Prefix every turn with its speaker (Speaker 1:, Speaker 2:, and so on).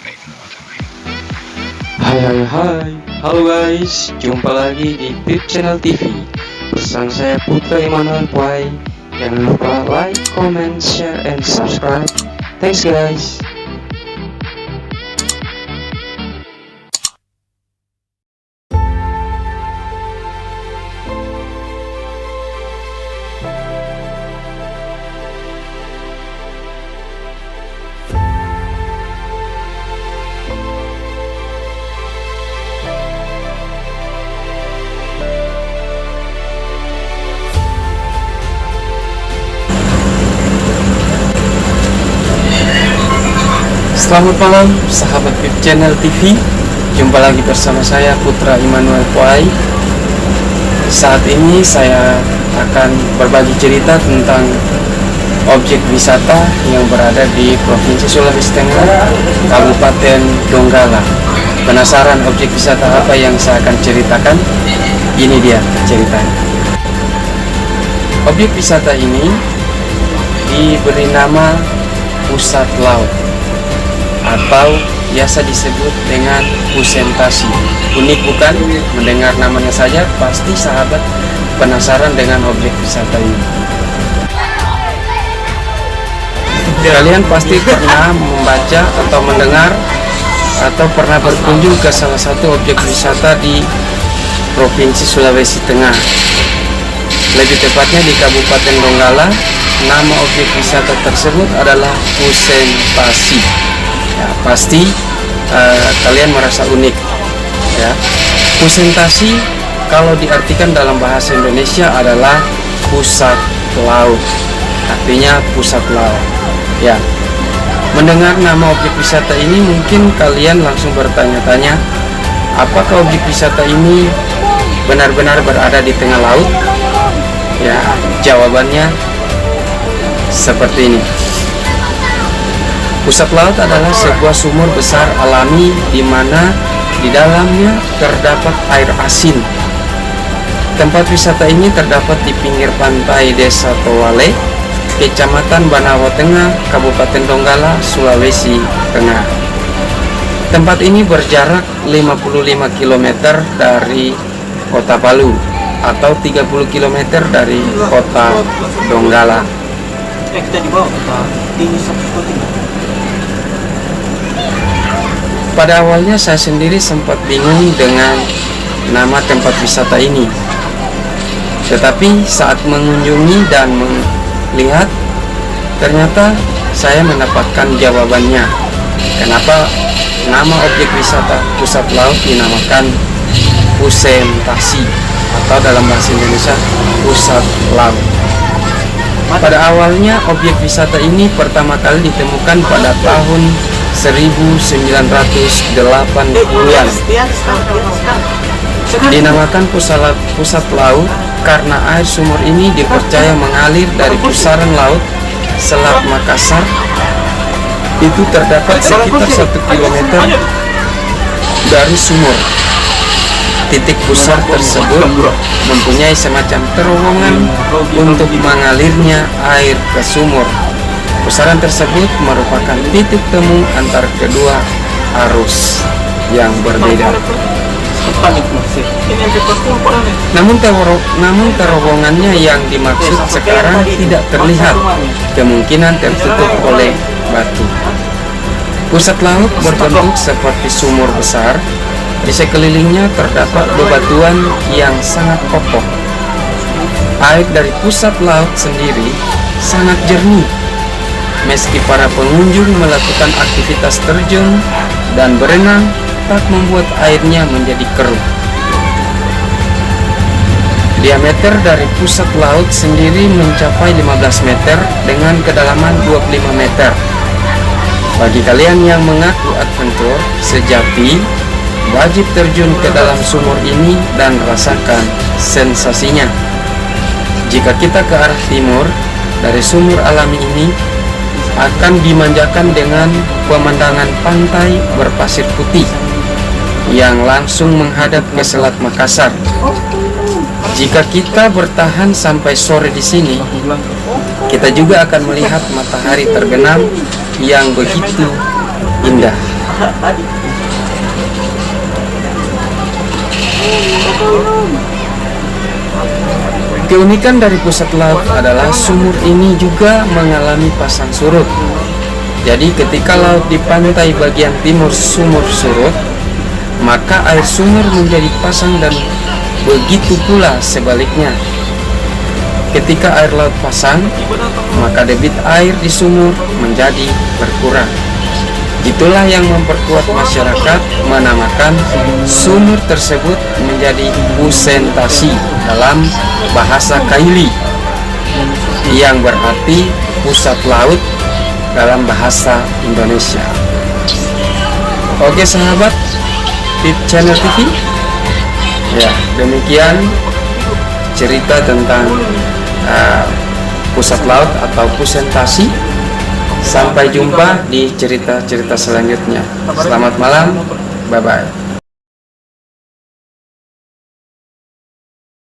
Speaker 1: Hai, halo guys, jumpa lagi di Pip Channel TV bersama saya Putra Immanuel Puai. Jangan lupa like, comment, share, and subscribe. Thanks guys. Selamat malam sahabat Pip Channel TV. Jumpa lagi bersama saya Putra Immanuel Puai. Saat ini saya akan berbagi cerita tentang objek wisata yang berada di Provinsi Sulawesi Tengah, Kabupaten Donggala. Penasaran objek wisata apa yang saya akan ceritakan? Ini dia ceritanya. Objek wisata ini diberi nama Pusat Laut atau biasa disebut dengan Pusentasi. Unik bukan? Mendengar namanya saja pasti sahabat penasaran dengan objek wisata ini. Kalian pasti pernah membaca atau mendengar atau pernah berkunjung ke salah satu objek wisata di Provinsi Sulawesi Tengah, lebih tepatnya di Kabupaten Donggala. Nama objek wisata tersebut adalah Pusentasi. Ya, pasti kalian merasa unik ya. Pusentasi kalau diartikan dalam bahasa Indonesia adalah pusat laut, artinya pusat laut ya. Mendengar nama objek wisata ini mungkin kalian langsung bertanya-tanya, apakah objek wisata ini benar-benar berada di tengah laut? Ya, jawabannya seperti ini. Pusat laut adalah sebuah sumur besar alami di mana di dalamnya terdapat air asin. Tempat wisata ini terdapat di pinggir pantai Desa Towale, Kecamatan Banawa Tengah, Kabupaten Donggala, Sulawesi Tengah. Tempat ini berjarak 55 km dari Kota Palu atau 30 km dari Kota Donggala. Pada awalnya saya sendiri sempat bingung dengan nama tempat wisata ini. Tetapi saat mengunjungi dan melihat, ternyata saya mendapatkan jawabannya. Kenapa nama objek wisata pusat laut dinamakan Pusentasi atau dalam bahasa Indonesia pusat laut. Pada awalnya objek wisata ini pertama kali ditemukan pada tahun 1980-an. Dinamakan pusat laut karena air sumur ini dipercaya mengalir dari pusaran laut Selat Makassar. Itu terdapat sekitar 1 km dari sumur. Titik pusar tersebut mempunyai semacam terowongan untuk mengalirnya air ke sumur. Pusaran tersebut merupakan titik temu antar kedua arus yang berbeda. Namun terowongannya yang dimaksud sekarang tidak terlihat, kemungkinan tertutup oleh batu. Pusat laut berbentuk seperti sumur besar. Di sekelilingnya terdapat bebatuan yang sangat kokoh. Air dari pusat laut sendiri sangat jernih. Meski para pengunjung melakukan aktivitas terjun dan berenang, tak membuat airnya menjadi keruh. Diameter dari pusat laut sendiri mencapai 15 meter dengan kedalaman 25 meter. Bagi kalian yang mengaku adventure sejati, wajib terjun ke dalam sumur ini dan rasakan sensasinya. Jika kita ke arah timur, dari sumur alami ini akan dimanjakan dengan pemandangan pantai berpasir putih yang langsung menghadap ke Selat Makassar. Jika kita bertahan sampai sore di sini, kita juga akan melihat matahari terbenam yang begitu indah. Keunikan dari pusat laut adalah sumur ini juga mengalami pasang surut. Jadi ketika laut di pantai bagian timur sumur surut, maka air sumur menjadi pasang dan begitu pula sebaliknya. Ketika air laut pasang, maka debit air di sumur menjadi berkurang. Itulah yang memperkuat masyarakat menamakan sumur tersebut menjadi pusentasi dalam bahasa Kaili, yang berarti pusat laut dalam bahasa Indonesia. Oke sahabat Pip Channel TV, ya demikian cerita tentang pusat laut atau pusentasi. Sampai jumpa di cerita-cerita selanjutnya. Selamat malam, bye-bye.